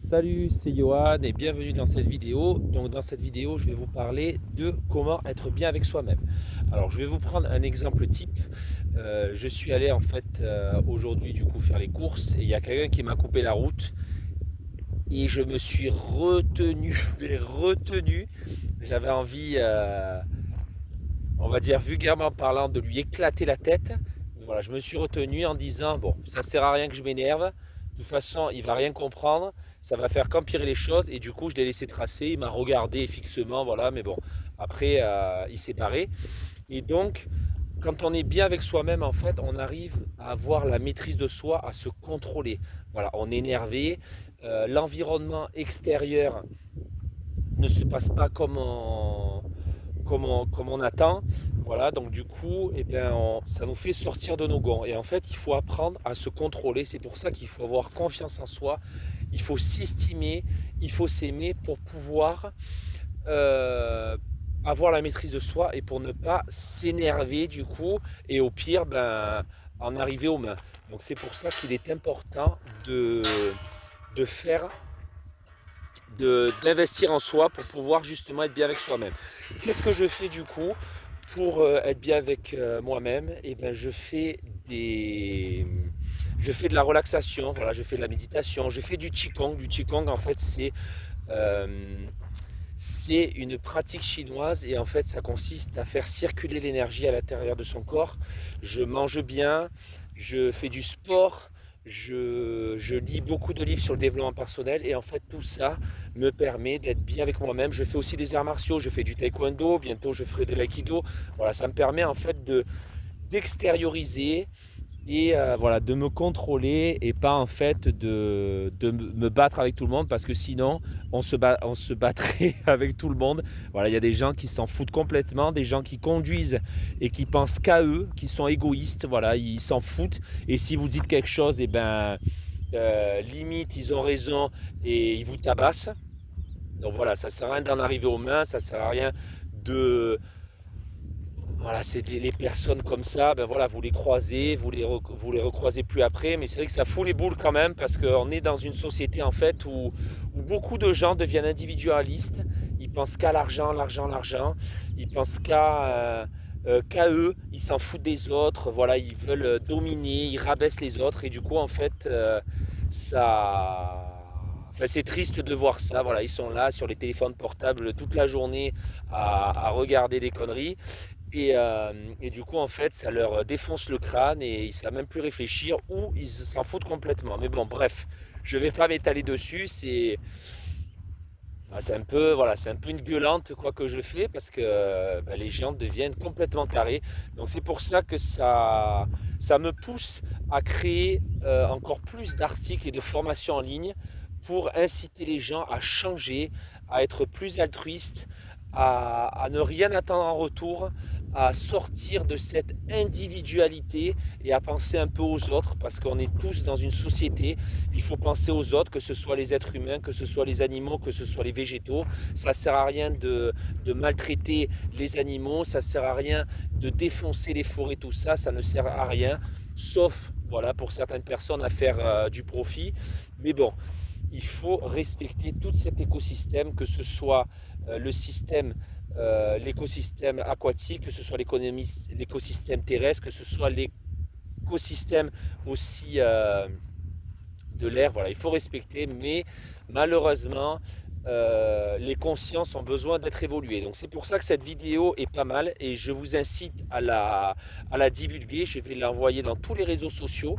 Salut, c'est Johan et bienvenue dans cette vidéo. Donc dans cette vidéo, je vais vous parler de comment être bien avec soi-même. Alors je vais vous prendre un exemple type. Je suis allé en fait aujourd'hui du coup faire les courses et il y a quelqu'un qui m'a coupé la route et je me suis retenu, mais retenu. J'avais envie, on va dire vulgairement parlant, de lui éclater la tête. Voilà, je me suis retenu en disant bon, ça sert à rien que je m'énerve. De toute façon, il va rien comprendre. Ça va faire qu'empirer les choses. Et du coup, je l'ai laissé tracer. Il m'a regardé fixement, voilà. Mais bon, après, il s'est barré. Et donc, quand on est bien avec soi-même, en fait, on arrive à avoir la maîtrise de soi, à se contrôler. Voilà, on est énervé. L'environnement extérieur ne se passe pas comme on attend. Voilà, donc du coup, eh bien, ça nous fait sortir de nos gonds. Et en fait, il faut apprendre à se contrôler. C'est pour ça qu'il faut avoir confiance en soi. Il faut s'estimer, il faut s'aimer pour pouvoir euh, avoir la maîtrise de soi et pour ne pas s'énerver du coup et au pire, ben, en arriver aux mains. Donc c'est pour ça qu'il est important de faire d'investir en soi pour pouvoir justement être bien avec soi-même. Qu'est-ce que je fais du coup pour être bien avec moi-même? Et ben je fais de la relaxation, voilà, je fais de la méditation, je fais du qigong. Du qigong en fait euh, c'est une pratique chinoise et en fait ça consiste à faire circuler l'énergie à l'intérieur de son corps. Je mange bien, je fais du sport, je lis beaucoup de livres sur le développement personnel et en fait tout ça me permet d'être bien avec moi-même. Je fais aussi des arts martiaux, je fais du taekwondo, bientôt je ferai de l'aïkido. Voilà, ça me permet en fait d'extérioriser et voilà, de me contrôler et pas en fait de me battre avec tout le monde parce que sinon on se battrait avec tout le monde. Voilà, il y a des gens qui s'en foutent complètement, des gens qui conduisent et qui pensent qu'à eux, qui sont égoïstes, voilà, ils s'en foutent. Et si vous dites quelque chose, et ben limite ils ont raison et ils vous tabassent. Donc voilà, ça sert à rien d'en arriver aux mains, ça sert à rien de voilà, c'est les personnes comme ça, ben voilà, vous les croisez, vous les recroisez plus après, mais c'est vrai que ça fout les boules quand même parce qu'on est dans une société en fait où beaucoup de gens deviennent individualistes, ils pensent qu'à l'argent, l'argent, l'argent, ils pensent qu'à eux, ils s'en foutent des autres, voilà, ils veulent dominer, ils rabaissent les autres et du coup en fait ça... Enfin, c'est triste de voir ça, voilà, ils sont là sur les téléphones portables toute la journée à regarder des conneries. Et du coup, en fait, ça leur défonce le crâne et ils ne savent même plus réfléchir ou ils s'en foutent complètement. Mais bon, bref, je ne vais pas m'étaler dessus. C'est un peu, voilà, c'est un peu une gueulante quoi que je fais parce que les gens deviennent complètement tarés. Donc c'est pour ça que ça me pousse à créer encore plus d'articles et de formations en ligne pour inciter les gens à changer, à être plus altruistes, à ne rien attendre en retour, à sortir de cette individualité et à penser un peu aux autres parce qu'on est tous dans une société. Il faut penser aux autres, que ce soit les êtres humains, que ce soit les animaux, que ce soit les végétaux. Ça sert à rien de maltraiter les animaux, ça sert à rien de défoncer les forêts, tout ça, ça ne sert à rien, sauf voilà pour certaines personnes à faire du profit. Mais bon, il faut respecter tout cet écosystème, que ce soit le système, l'écosystème aquatique, que ce soit l'écosystème terrestre, que ce soit l'écosystème aussi de l'air. Voilà, il faut respecter, mais malheureusement, les consciences ont besoin d'être évoluées. Donc c'est pour ça que cette vidéo est pas mal et je vous incite à la divulguer. Je vais l'envoyer dans tous les réseaux sociaux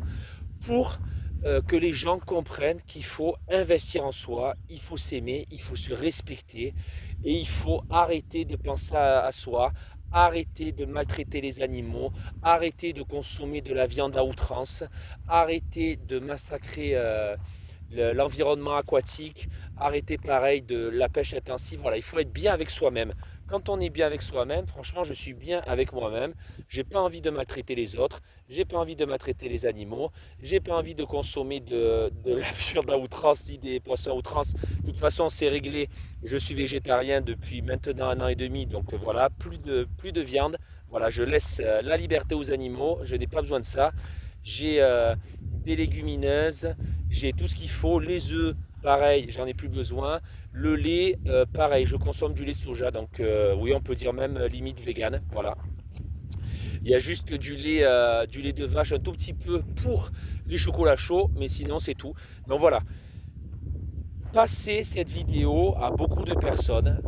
pour que les gens comprennent qu'il faut investir en soi, il faut s'aimer, il faut se respecter et il faut arrêter de penser à soi, arrêter de maltraiter les animaux, arrêter de consommer de la viande à outrance, arrêter de massacrer l'environnement aquatique, arrêter pareil de la pêche intensive. Voilà, il faut être bien avec soi-même. Quand on est bien avec soi-même, franchement, je suis bien avec moi-même. J'ai pas envie de maltraiter les autres. J'ai pas envie de maltraiter les animaux. J'ai pas envie de consommer de la viande à outrance ni des poissons à outrance. De toute façon, c'est réglé. Je suis végétarien depuis maintenant un an et demi. Donc voilà, plus de viande. Voilà, je laisse la liberté aux animaux. Je n'ai pas besoin de ça. j'ai des légumineuses, j'ai tout ce qu'il faut, les œufs, pareil, j'en ai plus besoin. Le lait, pareil, je consomme du lait de soja, donc oui, on peut dire même limite vegan, voilà. Il y a juste du lait de vache un tout petit peu pour les chocolats chauds, mais sinon c'est tout. Donc voilà, passez cette vidéo à beaucoup de personnes,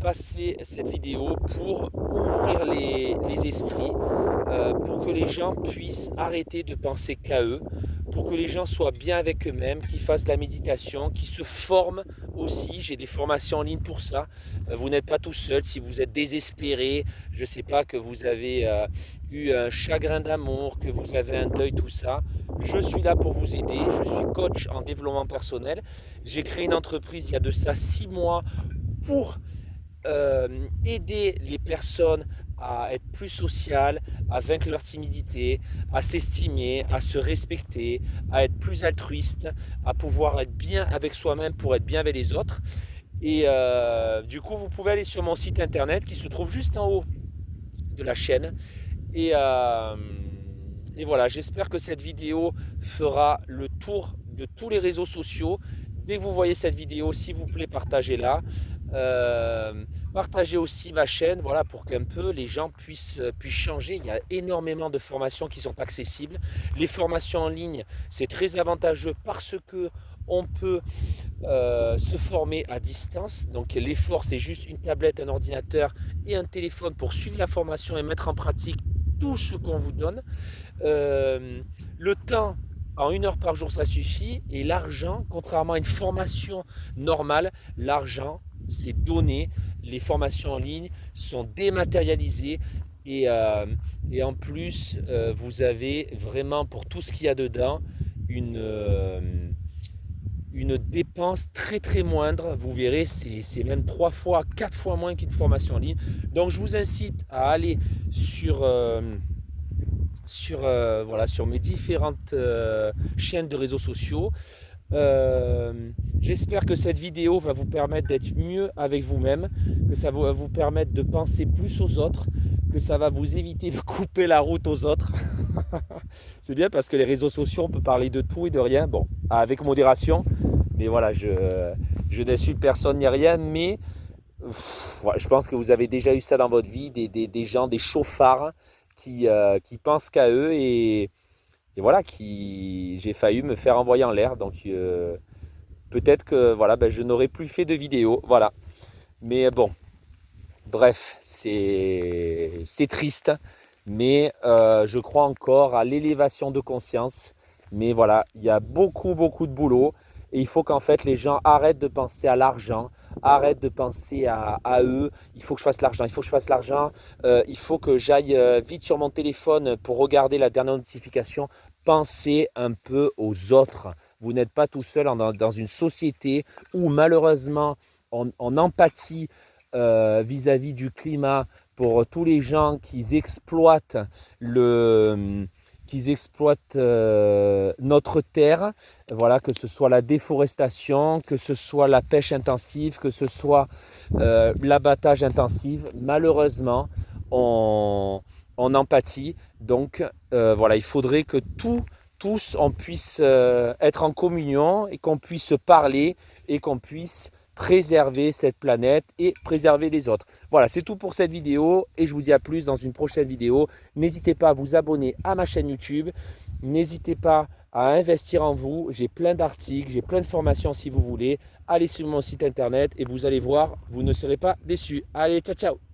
passez cette vidéo pour ouvrir les esprits, pour que les gens puissent arrêter de penser qu'à eux, pour que les gens soient bien avec eux-mêmes, qu'ils fassent de la méditation, qu'ils se forment aussi. J'ai des formations en ligne pour ça. Vous n'êtes pas tout seul. Si vous êtes désespéré, je ne sais pas, que vous avez eu un chagrin d'amour, que vous avez un deuil, tout ça, je suis là pour vous aider. Je suis coach en développement personnel. J'ai créé une entreprise il y a de ça 6 mois pour aider les personnes à être plus sociales, à vaincre leur timidité, à s'estimer, à se respecter, à être plus altruiste, à pouvoir être bien avec soi-même pour être bien avec les autres. Et du coup, vous pouvez aller sur mon site internet qui se trouve juste en haut de la chaîne. Et, euh, et voilà, j'espère que cette vidéo fera le tour de tous les réseaux sociaux. Dès que vous voyez cette vidéo, s'il vous plaît, partagez-la. Partagez aussi ma chaîne, voilà, pour qu'un peu les gens puissent changer. Il y a énormément de formations qui sont accessibles. Les formations en ligne, c'est très avantageux parce que on peut se former à distance. Donc l'effort, c'est juste une tablette, un ordinateur et un téléphone pour suivre la formation et mettre en pratique tout ce qu'on vous donne. Le temps, en 1 heure par jour, ça suffit. Et l'argent, contrairement à une formation normale, l'argent, c'est donné. Les formations en ligne sont dématérialisées. Et, euh, et en plus, vous avez vraiment, pour tout ce qu'il y a dedans, une, euh, une dépense très très moindre. Vous verrez, c'est même 3 fois, 4 fois moins qu'une formation en ligne. Donc je vous incite à aller voilà, sur mes différentes chaînes de réseaux sociaux. J'espère que cette vidéo va vous permettre d'être mieux avec vous-même, que ça va vous permettre de penser plus aux autres, que ça va vous éviter de couper la route aux autres. C'est bien parce que les réseaux sociaux, on peut parler de tout et de rien, bon, avec modération, mais voilà, je n'insulte personne ni rien, mais ouais, je pense que vous avez déjà eu ça dans votre vie, des gens, des chauffards qui pensent qu'à eux et voilà, j'ai failli me faire envoyer en l'air. Donc peut-être que voilà, ben, je n'aurais plus fait de vidéo. Voilà. Mais bon, bref, c'est triste. Mais je crois encore à l'élévation de conscience. Mais voilà, il y a beaucoup, beaucoup de boulot. Et il faut qu'en fait les gens arrêtent de penser à l'argent, arrêtent de penser à eux. Il faut que je fasse l'argent, il faut que je fasse l'argent. Il faut que j'aille vite sur mon téléphone pour regarder la dernière notification. Pensez un peu aux autres. Vous n'êtes pas tout seul dans une société où malheureusement on empathie vis-à-vis du climat pour tous les gens qui exploitent notre terre, voilà, que ce soit la déforestation, que ce soit la pêche intensive, que ce soit l'abattage intensif. Malheureusement, on empathie. Donc voilà, il faudrait que tous, on puisse être en communion et qu'on puisse se parler et qu'on puisse préserver cette planète et préserver les autres. Voilà, c'est tout pour cette vidéo et je vous dis à plus dans une prochaine vidéo. N'hésitez pas à vous abonner à ma chaîne YouTube. N'hésitez pas à investir en vous. J'ai plein d'articles, j'ai plein de formations si vous voulez. Allez sur mon site internet et vous allez voir, vous ne serez pas déçus. Allez, ciao, ciao!